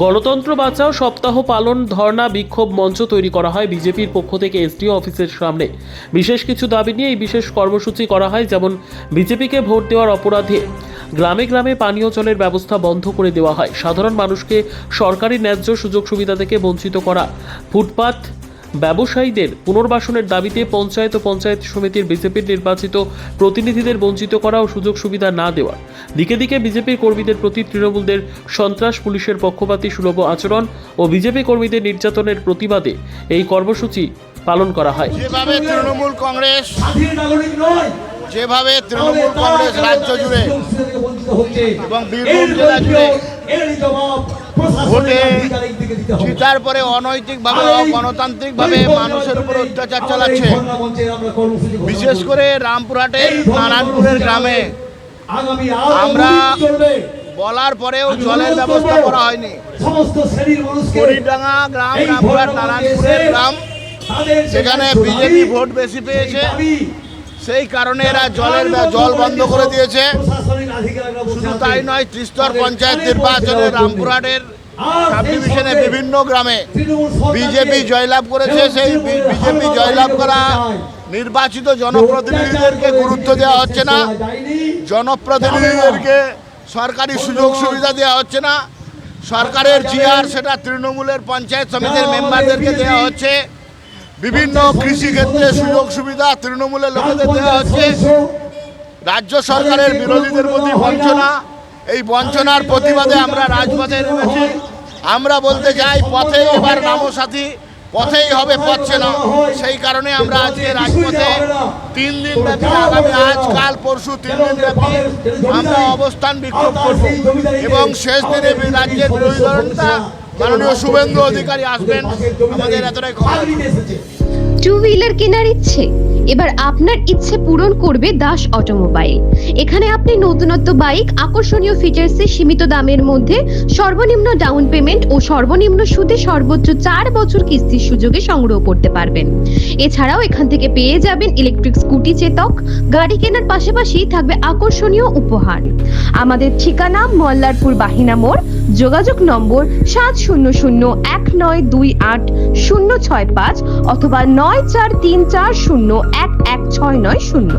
গণতন্ত্র বাঁচাও সপ্তাহ পালন ধর্ণা বিক্ষোভ মঞ্চ তৈরি করা হয় বিজেপির পক্ষ থেকে এসডিও অফিসের সামনে। বিশেষ কিছু দাবি নিয়ে এই বিশেষ কর্মসূচি করা হয়, যেমন বিজেপিকে ভোট দেওয়ার অপরাধে গ্রামে গ্রামে পানীয় জলের ব্যবস্থা বন্ধ করে দেওয়া হয়, সাধারণ মানুষকে সরকারি ন্যায্য সুযোগ সুবিধা থেকে বঞ্চিত করা, ফুটপাত ব্যবসায়ীদের পুনর্বাসনের দাবিতে পঞ্চায়েত ও পঞ্চায়েত সমিতির বিজেপির নির্বাচিত প্রতিনিধিদের বঞ্চিত করা ও সুযোগ সুবিধা না দেওয়া, দিকে দিকে বিজেপির কর্মীদের প্রতি তৃণমূলদের সন্ত্রাস, পুলিশের পক্ষপাতী সুলভ আচরণ ও বিজেপি কর্মীদের নির্যাতনের প্রতিবাদে এই কর্মসূচি পালন করা হয়। যেভাবে তৃণমূল কংগ্রেস রাজ্য জুড়ে এবং বীরভূম জেলা জুড়ে ভোটে জিতার পরে অনৈতিকভাবে অগণতান্ত্রিকভাবে মানুষের উপর অত্যাচার চালাচ্ছে, বিশেষ করে রামপুরহাটের নারায়ণপুরের গ্রামে আমরা বলার পরেও জলের ব্যবস্থা করা হয়নি। হরিডাঙ্গা গ্রাম, রামপুরহাট নারায়ণপুরের গ্রাম, সেখানে বিজেপি ভোট বেশি পেয়েছে, সেই কারণে এরা জল বন্ধ করে দিয়েছে। শুধু তাই নয়, ত্রিস্তর পঞ্চায়েত নির্বাচনে রামপুরহাটের সাব ডিভিশনে বিভিন্ন গ্রামে বিজেপি জয়লাভ করেছে। সেই বিজেপি জয়লাভ করা নির্বাচিত জনপ্রতিনিধিদেরকে গুরুত্ব দেওয়া হচ্ছে না, জনপ্রতিনিধিদেরকে সরকারি সুযোগ সুবিধা দেওয়া হচ্ছে না। সরকারের জিআর সেটা তৃণমূলের পঞ্চায়েত সমিতির মেম্বারদেরকে দেওয়া হচ্ছে। বিভিন্ন কৃষিক্ষেত্রে সুযোগ সুবিধা তৃণমূলের লোকেদের দেওয়া হচ্ছে। রাজ্য সরকারের বিরোধীদের প্রতি বঞ্চনা, এই বঞ্চনার প্রতিবাদে আমরা রাজপথে নেমেছি। আমরা বলতে চাই, পথে এবার নামসাথী, পথেই হবে পথছে না। সেই কারণে আমরা আজকে রাজপথে 3 দিন ব্যাপী, আগামী আজ কাল পরশু 3 দিন ব্যাপী আমরা অবস্থান বিক্ষোভ করব এবং শেষ দিনে রাজ্যের বিরোধী দলনেতা মাননীয় শুভেন্দু অধিকারী আসবেন। আমাদের এতটাই খবর। টু হুইলার কেনার ইচ্ছে, এবার আপনার ইচ্ছে পূরণ করবে দাস অটোমোবাইল। এখানে আপনি নতুনত্ব বাইক আকর্ষণীয় ফিচার্সে সীমিত দামের মধ্যে সর্বনিম্ন ডাউন পেমেন্ট ও সর্বনিম্ন সুদে সর্বোচ্চ 4 বছর কিস্তির সুযোগে সংগ্রহ করতে পারবেন। এছাড়াও এখান থেকে পেয়ে যাবেন ইলেকট্রিক স্কুটি চেতক। গাড়ি কেনার পাশাপাশি থাকবে আকর্ষণীয় উপহার। আমাদের ঠিকানা মল্লারপুর বাহিনা মোড়, যোগাযোগ নম্বর 7001928065 অথবা 9434011690।